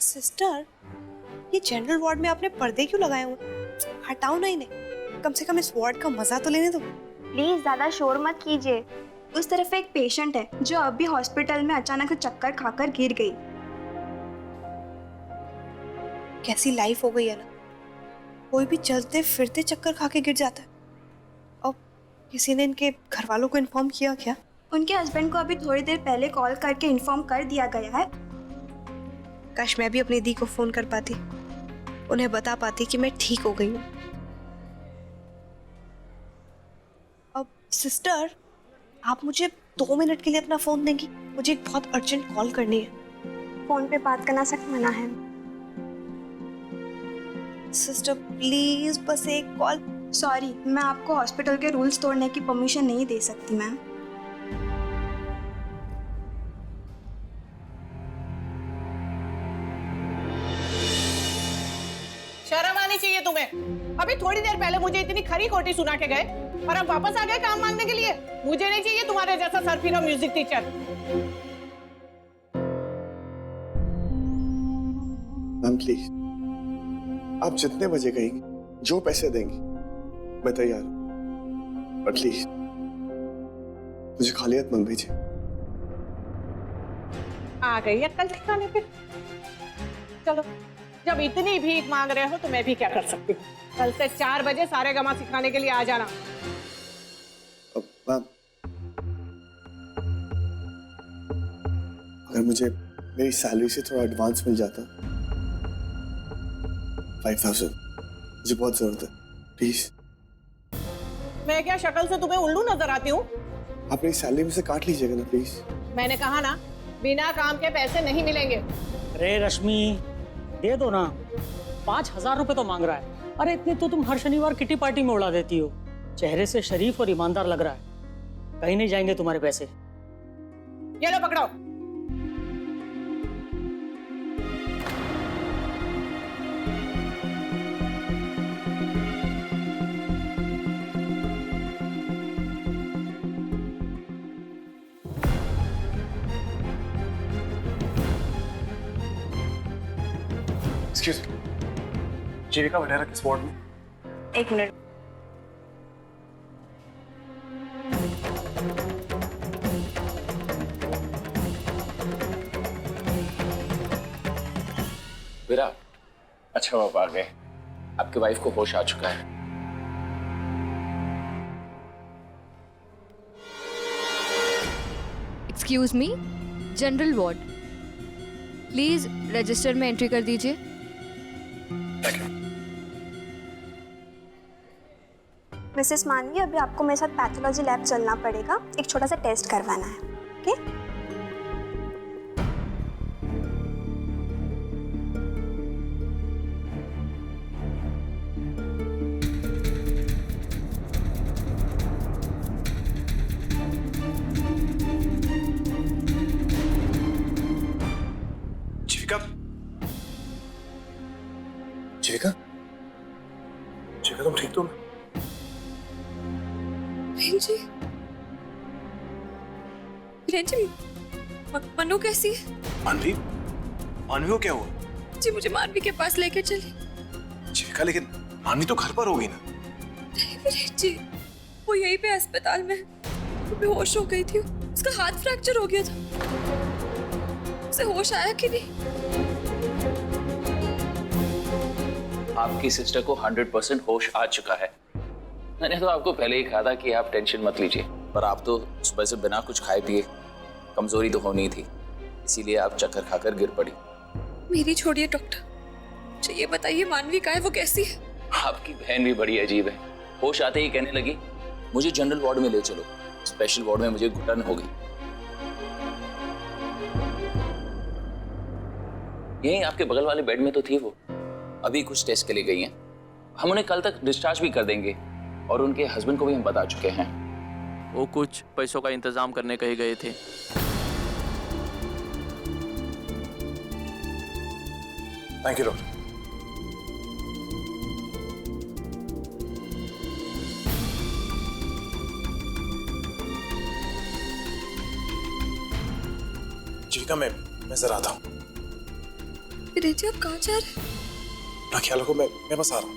Sister, ये general ward में आपने पर्दे क्यों लगाए हुए? हटाओ ना इन्हें, कम से कम इस वार्ड का मजा तो लेने दो। प्लीज ज्यादा शोर मत कीजिए। उस तरफ एक पेशेंट है जो अभी हॉस्पिटल में अचानक से चक्कर खाकर गिर गई। कैसी लाइफ हो गई है ना, कोई भी चलते फिरते चक्कर खा के गिर जाता है। और किसी ने इनके घर वालों को इन्फॉर्म किया क्या? उनके हस्बैंड को अभी थोड़ी देर पहले कॉल करके इन्फॉर्म कर दिया गया है। काश मैं भी अपनी दी को फोन कर पाती, उन्हें बता पाती कि मैं ठीक हो गई हूँ। अब सिस्टर, आप मुझे 2 मिनट के लिए अपना फोन देंगी? मुझे एक बहुत अर्जेंट कॉल करनी है। फोन पे बात करना सख्त मना है। सिस्टर प्लीज, बस एक कॉल। सॉरी, मैं आपको हॉस्पिटल के रूल्स तोड़ने की परमिशन नहीं दे सकती मैम। शर्म आनी चाहिए तुम्हें। अभी थोड़ी देर पहले मुझे इतनी खरी खोटी सुना के गए और अब वापस आ गए काम मांगने के लिए। मुझे नहीं चाहिए तुम्हारे जैसा Sarfira music teacher. Ma'am please, आप जितने बजे कहेंगी, जो पैसे देंगी, मैं तैयार हूं। पर प्लीज मुझे खाली हाथ मत भेजिए। आ गई अक्ल ठिकाने पे। चलो, जब इतनी भीख मांग रहे हो तो मैं भी क्या कर सकती हूँ। कल से 4 बजे सारे गमा सिखाने के लिए आ जाना। अब मैम, अगर मुझे मेरी सैलरी से थोड़ा एडवांस मिल जाता, 5000, मुझे बहुत जरूरत है, प्लीज। मैं क्या शक्ल से तुम्हें उल्लू नजर आती हूँ? आप मेरी सैलरी में से काट लीजिएगा ना प्लीज। मैंने कहा ना, बिना काम के पैसे नहीं मिलेंगे। अरे रश्मि, दे दो ना, 5000 रुपए तो मांग रहा है। अरे इतने तो तुम हर शनिवार किटी पार्टी में उड़ा देती हो। चेहरे से शरीफ और ईमानदार लग रहा है। कहीं नहीं जाएंगे तुम्हारे पैसे। ये लो पकड़ो। एक्सक्यूज मी, जीविका वडेरा किस वार्ड में? 1 मिनट। विराट, अच्छा आप आ गए। आपकी वाइफ को होश आ चुका है। Excuse me, general ward, please register में एंट्री कर दीजिए। मिसेस मानवी, अभी आपको मेरे साथ पैथोलॉजी लैब चलना पड़ेगा। एक छोटा सा टेस्ट करवाना है। ओके? जीविका, जीविका, जीविका तुम ठीक तो ना? जी, जी, मनु कैसी है? मानवी, मानवी को क्या हुआ? जी मुझे मानवी के पास लेकर चली। जीविका, लेकिन मानवी तो घर पर होगी ना? नहीं जी, वो यहीं पे अस्पताल में बेहोश हो गई थी। उसका हाथ फ्रैक्चर हो गया था। उसे होश आया कि नहीं? आपकी सिस्टर को 100% होश आ चुका है। मैंने तो आपको पहले ही कहा था कि आप टेंशन मत लीजिए, पर आप तो सुबह से बिना कुछ खाए पिए, कमजोरी तो होनी थी, इसीलिए आप चक्कर खाकर गिर पड़ी। मेरी छोड़िए डॉक्टर, मुझे ये बताइए मानवी का है, वो कैसी है? आपकी बहन भी बड़ी अजीब है। होश आते ही कहने लगी, मुझे जनरल वार्ड में ले चलो, स्पेशल वार्ड में मुझे घुटन होगी। यहीं आपके बगल वाले बेड में तो थी वो। अभी कुछ टेस्ट के लिए गई हैं। हम उन्हें कल तक डिस्चार्ज भी कर देंगे और उनके हस्बैंड को भी हम बता चुके हैं। वो कुछ पैसों का इंतजाम करने कहे गए थे। Thank you doctor. जीविका, मैं जरा आता हूँ। विरेन जी, आप कहाँ जा रहे हैं? अपना ख्याल रखो, मैं बस आ रहा हूँ।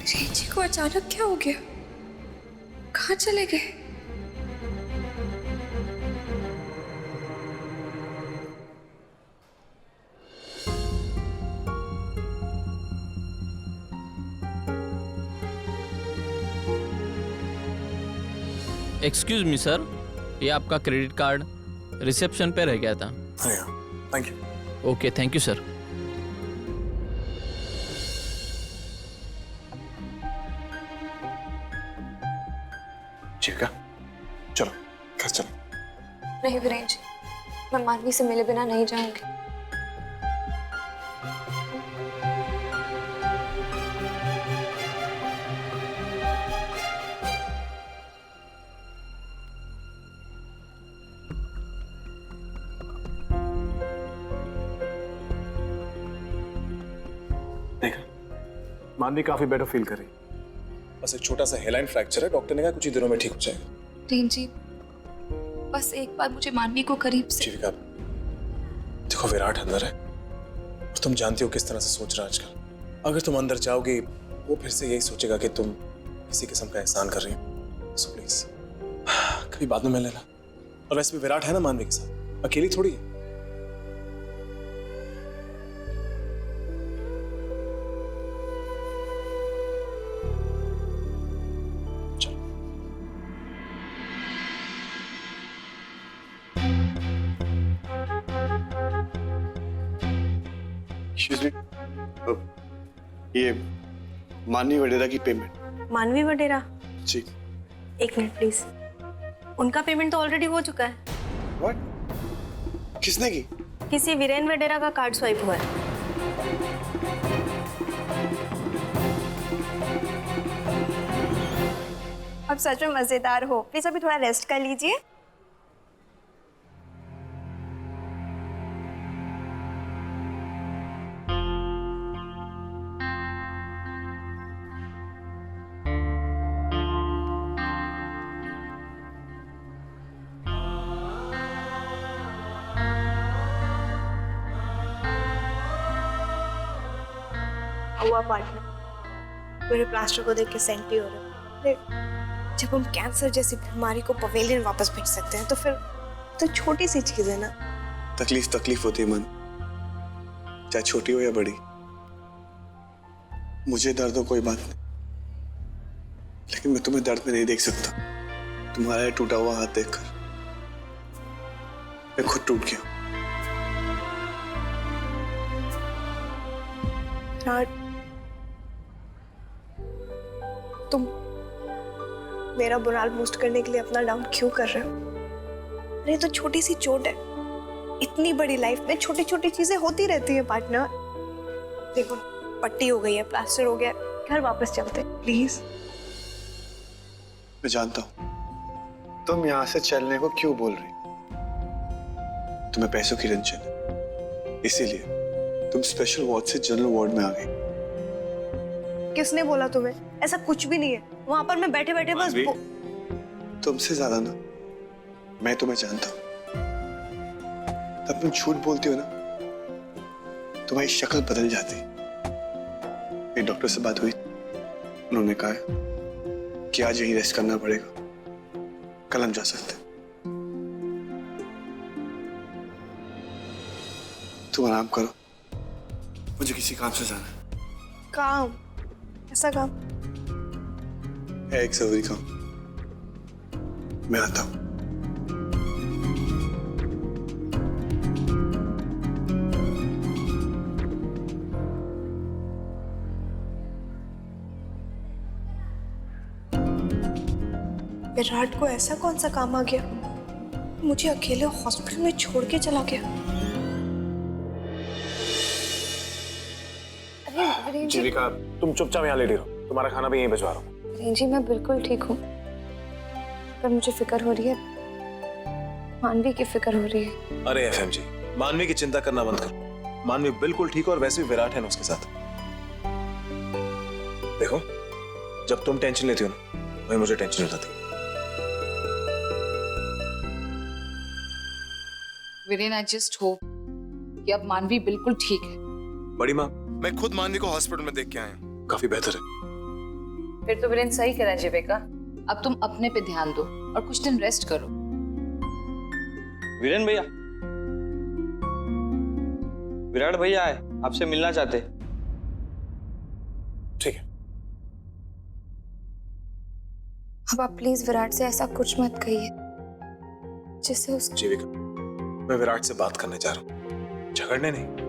विरेन जी को अचानक क्या हो गया? कहाँ चले गए? एक्सक्यूज मी सर, ये आपका क्रेडिट कार्ड रिसेप्शन पे रह गया था। अरे हाँ, thank you. Okay, thank you sir. Jeevika, चलो घर चलो। नहीं विरेन जी, मैं मानवी से मिले बिना नहीं जाऊंगी। देखा, मानवी काफी बेटर फील कर रही है। बस एक छोटा सा हेयरलाइन फ्रैक्चर है, डॉक्टर ने कहा कुछ ही दिनों में ठीक हो जाएगा। विरेन जी, बस एक बार मुझे मानवी को करीब से। जीविका, देखो विराट अंदर है और तुम जानती हो किस तरह से सोच रहा है आजकल। अगर तुम अंदर जाओगी वो फिर से यही सोचेगा कि तुम किसी किस्म का एहसान कर रही हो। सो प्लीज कभी बाद में मिल लेना। और वैसे भी विराट है ना मानवी के साथ, अकेली थोड़ी है। Excuse me, ये मानवी वडेरा की पेमेंट। मानवी वडेरा? जी। एक मिनट प्लीज। उनका पेमेंट तो ऑलरेडी हो चुका है। व्हाट? किसने की? किसी वीरेन वडेरा का कार्ड स्वाइप हुआ है। अब सच में मजेदार हो। प्लीज अभी थोड़ा रेस्ट कर लीजिए। हुआ पार्टनर, मेरे प्लास्टर को देख के सेंटी हो रहे। जब हम कैंसर जैसी बीमारी को पवेलियन वापस भेज सकते हैं तो फिर तो छोटी सी चीज है ना। तकलीफ होती है मन, चाहे छोटी हो या बड़ी। मुझे दर्द हो कोई बात नहीं, लेकिन मैं तुम्हें दर्द में नहीं देख सकता। तुम्हारा टूटा हुआ हाथ देखकर मैं खुद टूट गया। तुम मेरा मोरल बूस्ट करने के लिए अपना डाउन क्यों कर रहे हो? अरे तो छोटी सी चोट है, इतनी बड़ी लाइफ में छोटी छोटी चीजें होती रहती है पार्टनर। देखो पट्टी हो गई है, प्लास्टर हो गया, घर वापस चलते प्लीज। मैं जानता हूं तुम यहां से चलने को क्यों बोल रही। तुम्हें पैसों की टेंशन है, इसीलिए तुम स्पेशल वार्ड से जनरल वार्ड में आ गई। किसने बोला तुम्हें? ऐसा कुछ भी नहीं है। वहां पर मैं बैठे बैठे बस तुमसे ज्यादा ना मैं तुम्हें जानता हूं। तब तुम झूठ बोलती हो ना, तुम्हारी शक्ल बदल जाती। मेरे डॉक्टर से बात हुई, उन्होंने कहा कि आज यहीं रेस्ट करना पड़ेगा, कल हम जा सकते हैं। तुम आराम करो, मुझे किसी काम से जाना है। काम? ऐसा काम है एक जरूरी काम, मैं आता हूं। विराट को ऐसा कौन सा काम आ गया, मुझे अकेले हॉस्पिटल में छोड़ के चला गया? जीविका, तुम चुपचाप यहाँ लेटी रहो, तुम्हारा खाना भी यहीं भिजवा रहा हूँ। विरेन जी, मैं बिल्कुल ठीक हूँ, पर मुझे फिक्र हो रही है, मानवी की फिक्र हो रही है। अरे एफएम जी, मानवी की चिंता करना बंद करो। मानवी बिल्कुल ठीक है और वैसे भी विराट है ना उसके साथ। देखो, जब तुम टेंशन लेती हो ना, वही मुझे टेंशन हो जाती है। वीरेन, आई जस्ट होप कि अब मानवी बिल्कुल ठीक है। बड़ी माँ, मैं खुद मानवी को हॉस्पिटल में देख के आया हूँ, काफी बेहतर है। फिर तो वीरेन सही करा जीविका, अब तुम अपने पे ध्यान दो और कुछ दिन रेस्ट करो। वीरेन भैया, विराट भैया आए, आपसे मिलना चाहते। ठीक है। अब आप प्लीज विराट से ऐसा कुछ मत कहिए जिससे उस जीविका, मैं विराट से बात करने जा रहा हूँ, झगड़ने नहीं।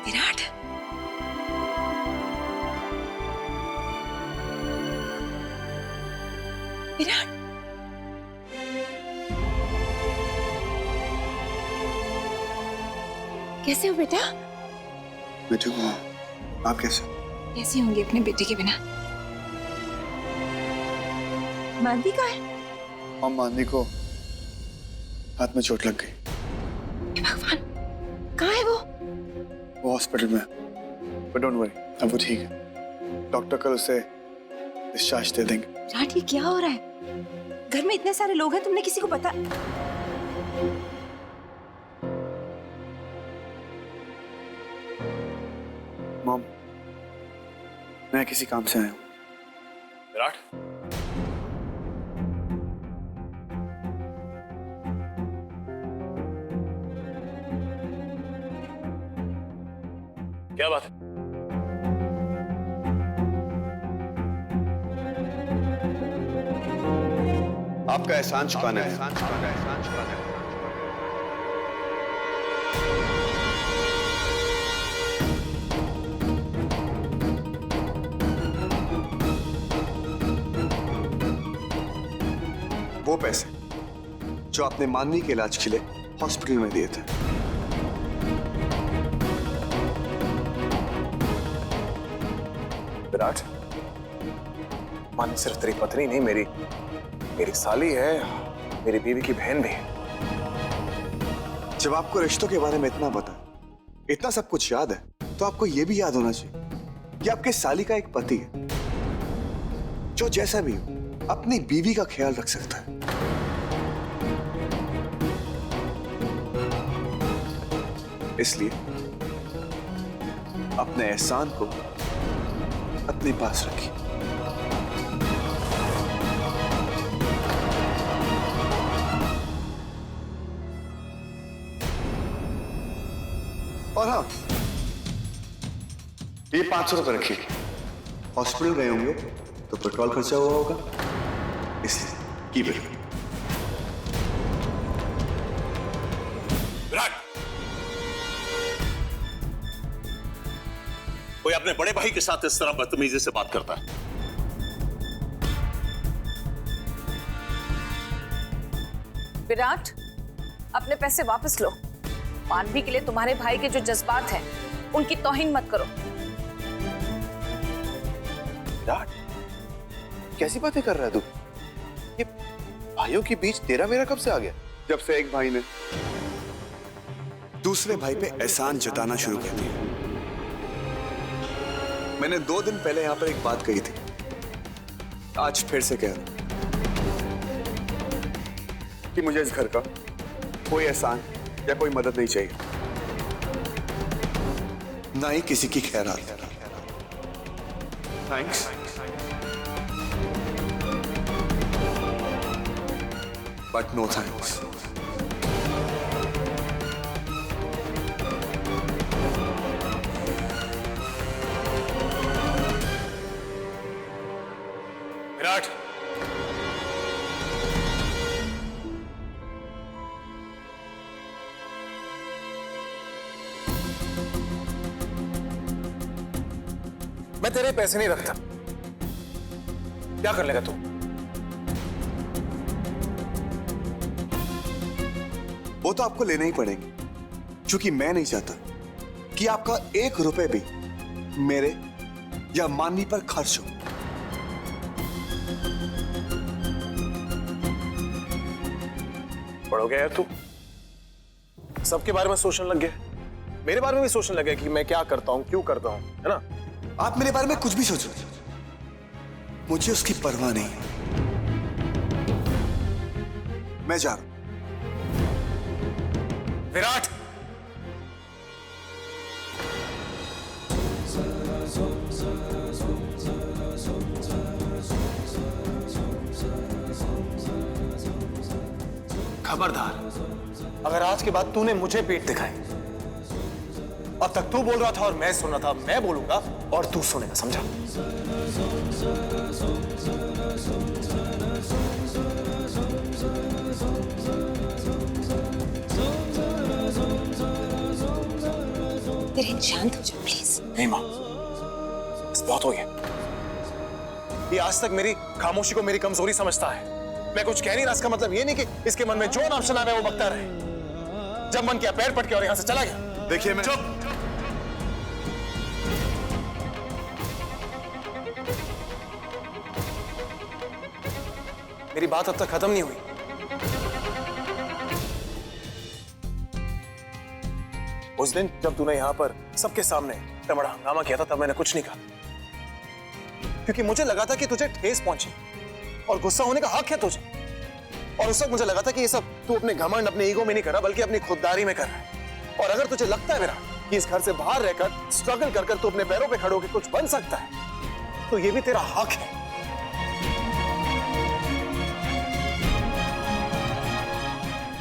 विराट, विराट, कैसे हो बेटा? मैं ठीक हूँ। आप कैसे? कैसी होंगी अपने बेटे के बिना? मानवी कहाँ है? और मानवी को हाथ में चोट लग गई। हे भगवान, कहाँ है वो? वो हॉस्पिटल में, बट डोंट वरी, अब वो ठीक है। डॉक्टर कल उसे डिस्चार्ज दे देंगे। विराट, ये क्या हो रहा है? घर में इतने सारे लोग हैं, तुमने किसी को बता? मॉम, मैं किसी काम से आया हूँ। विराट, क्या बात है? आपका एहसान चुकाना है। वो पैसे जो आपने मानवी के इलाज के लिए हॉस्पिटल में दिए थे। विराट, मानवी सिर्फ तेरी पत्नी नहीं, मेरी साली है, मेरी बीवी की बहन भी है। जब आपको रिश्तों के बारे में इतना पता है, इतना सब कुछ याद है, तो आपको यह भी याद होना चाहिए कि आपके साली का एक पति है जो जैसा भी हो अपनी बीवी का ख्याल रख सकता है। इसलिए अपने एहसान को अपने पास रखिए। और हाँ, ये 500 रुपए रखिए। हॉस्पिटल गए होंगे तो पेट्रोल खर्चा हुआ होगा, इसलिए कीप इट। विराट, कोई अपने बड़े भाई के साथ इस तरह बदतमीजी से बात करता है? विराट, अपने पैसे वापस लो। मानवी के लिए तुम्हारे भाई के जो जज्बात हैं, उनकी तौहीन मत करो। विराट, कैसी बातें कर रहा है तू? ये भाइयों के बीच तेरा मेरा कब से आ गया? जब से एक भाई ने दूसरे भाई पे एहसान जताना शुरू कर दिया। मैंने 2 दिन पहले यहां पर एक बात कही थी, आज फिर से कह रहा हूं कि मुझे इस घर का कोई एहसान या कोई मदद नहीं चाहिए, ना ही किसी की खैरात। Thanks, but no thanks. Virat, मैं तेरे पैसे नहीं रखता, क्या कर लेगा तू? वो तो आपको लेने ही पड़ेंगे, क्योंकि मैं नहीं चाहता कि आपका 1 रुपए भी मेरे या मानवी पर खर्च हो। बड़ हो गया यार तू, सबके बारे में सोचने लग गए, मेरे बारे में भी सोचने लगे कि मैं क्या करता हूँ, क्यों करता हूँ, है ना? आप मेरे बारे में कुछ भी सोचो, मुझे उसकी परवाह नहीं। मैं जा रहा हूं। विराट, खबरदार, अगर आज के बाद तूने मुझे पीठ दिखाई, अब तक तू बोल रहा था और मैं सुन रहा था, मैं बोलूंगा और तू सुनेगा, समझा? विरेन, शांत हो जाओ प्लीज। नहीं मां, बस बहुत हो गया। ये आज तक मेरी खामोशी को मेरी कमजोरी समझता है। मैं कुछ कह नहीं रहा, इसका मतलब ये नहीं कि इसके मन में जो ऑप्शन आ रहा है वो बकता रहे। जब मन किया पैर पटके और यहां से चला गया। देखिए मैं चुप। मेरी बात अब तक खत्म नहीं हुई। उस दिन जब तूने यहां पर सबके सामने इतना बड़ा हंगामा किया था, तब मैंने कुछ नहीं कहा, क्योंकि मुझे लगा था कि तुझे ठेस पहुंची और गुस्सा होने का हक है तुझे। और उस वक्त मुझे लगा था कि ये सब तू अपने घमंड, अपने ईगो में नहीं कर रहा, बल्कि अपनी खुददारी में कर रहा है। और अगर तुझे लगता है मेरा कि इस घर से बाहर रहकर स्ट्रगल कर तू अपने पैरों पे खड़े होकर कुछ बन सकता है, तो ये भी तेरा हक है।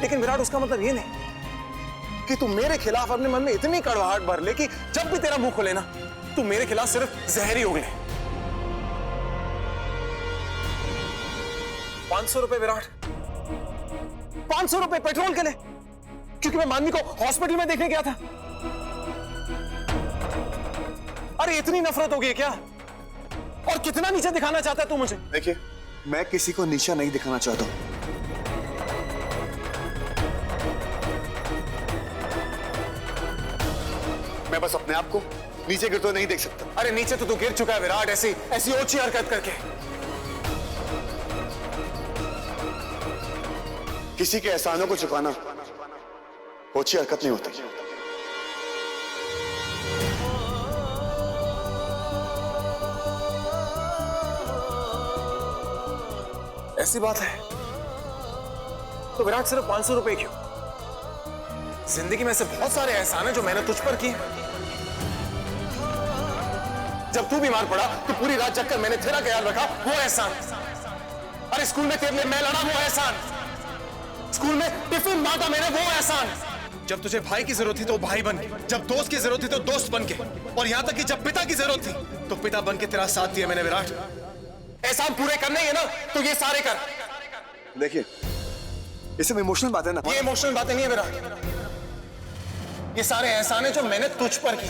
लेकिन विराट, उसका मतलब ये नहीं कि तू मेरे खिलाफ अपने मन में इतनी कड़वाहट भर ले कि जब भी तेरा मुंह खोले ना, तू मेरे खिलाफ सिर्फ जहर ही उगले। 500 रुपए विराट, 500 रुपए पेट्रोल के लिए, क्योंकि मैं मानवी को हॉस्पिटल में देखने गया था। अरे इतनी नफरत हो गई क्या? और कितना नीचे दिखाना चाहता है तू मुझे? देखिए, मैं किसी को नीचा नहीं दिखाना चाहता हूं। मैं बस अपने आप को नीचे गिरते हुए नहीं देख सकता। अरे नीचे तो तू गिर चुका है विराट, ऐसी ऐसी ओछी हरकत करके। किसी के एहसानों को चुकाना ओछी हरकत नहीं होती। ऐसी बात है तो विराट, सिर्फ 500 रुपए क्यों? जिंदगी में ऐसे बहुत सारे एहसान हैं जो मैंने तुझ पर किए। जब तू बीमार पड़ा तो पूरी रात जगकर मैंने तेरा ख्याल रखा, वो एहसान। अरे स्कूल में तेरे लिए मैं लड़ा, वो एहसान। स्कूल में टिफिन बांटा मैंने, वो एहसान। जब तुझे भाई की जरूरत थी तो भाई बन के, जब दोस्त की जरूरत थी तो दोस्त बन के, और यहां तक कि जब पिता की जरूरत थी तो पिता बन के तेरा साथ दिया मैंने विराट। एहसान पूरे करने ही है ना, तो ये सारे कर। देखिए, ये सब इमोशनल बातें ना। ये इमोशनल बातें नहीं है विराट, ये सारे एहसान है जो मैंने तुझ पर की।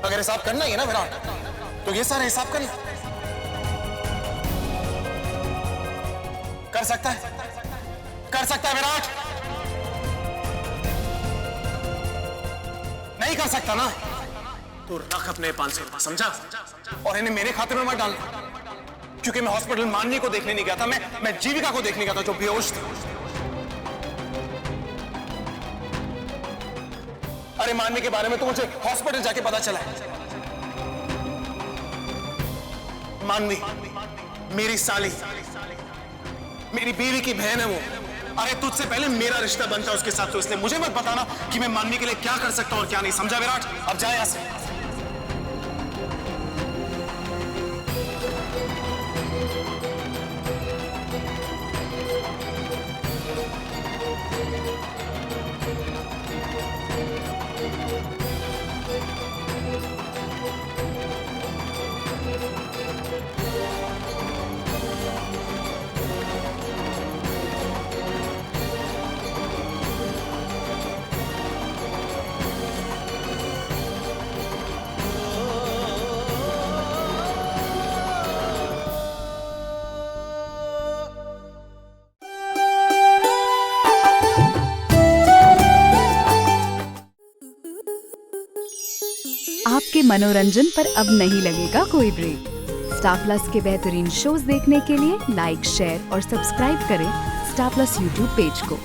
अगर हिसाब करना ही है ना विराट, तो ये सारे हिसाब करना। कर सकता है, कर सकता है विराट? नहीं कर सकता ना, तो रख अपने 500 रुपए, समझा? और इन्हें मेरे खाते में मत डालना, क्योंकि मैं हॉस्पिटल मानवी को देखने नहीं गया था, मैं जीविका को देखने गया था जो बेहोश थी। अरे मानवी के बारे में तो मुझे हॉस्पिटल जाके पता चला है। मानवी मेरी साली, मेरी बीवी की बहन है वो। अरे तुझसे पहले मेरा रिश्ता बनता है उसके साथ, तो इसलिए मुझे मत बताना कि मैं मानवी के लिए क्या कर सकता हूं और क्या नहीं, समझा विराट? अब जाए यहां से। आपके मनोरंजन पर अब नहीं लगेगा कोई ब्रेक। स्टार प्लस के बेहतरीन शोज देखने के लिए लाइक, शेयर और सब्सक्राइब करें स्टार प्लस यूट्यूब पेज को।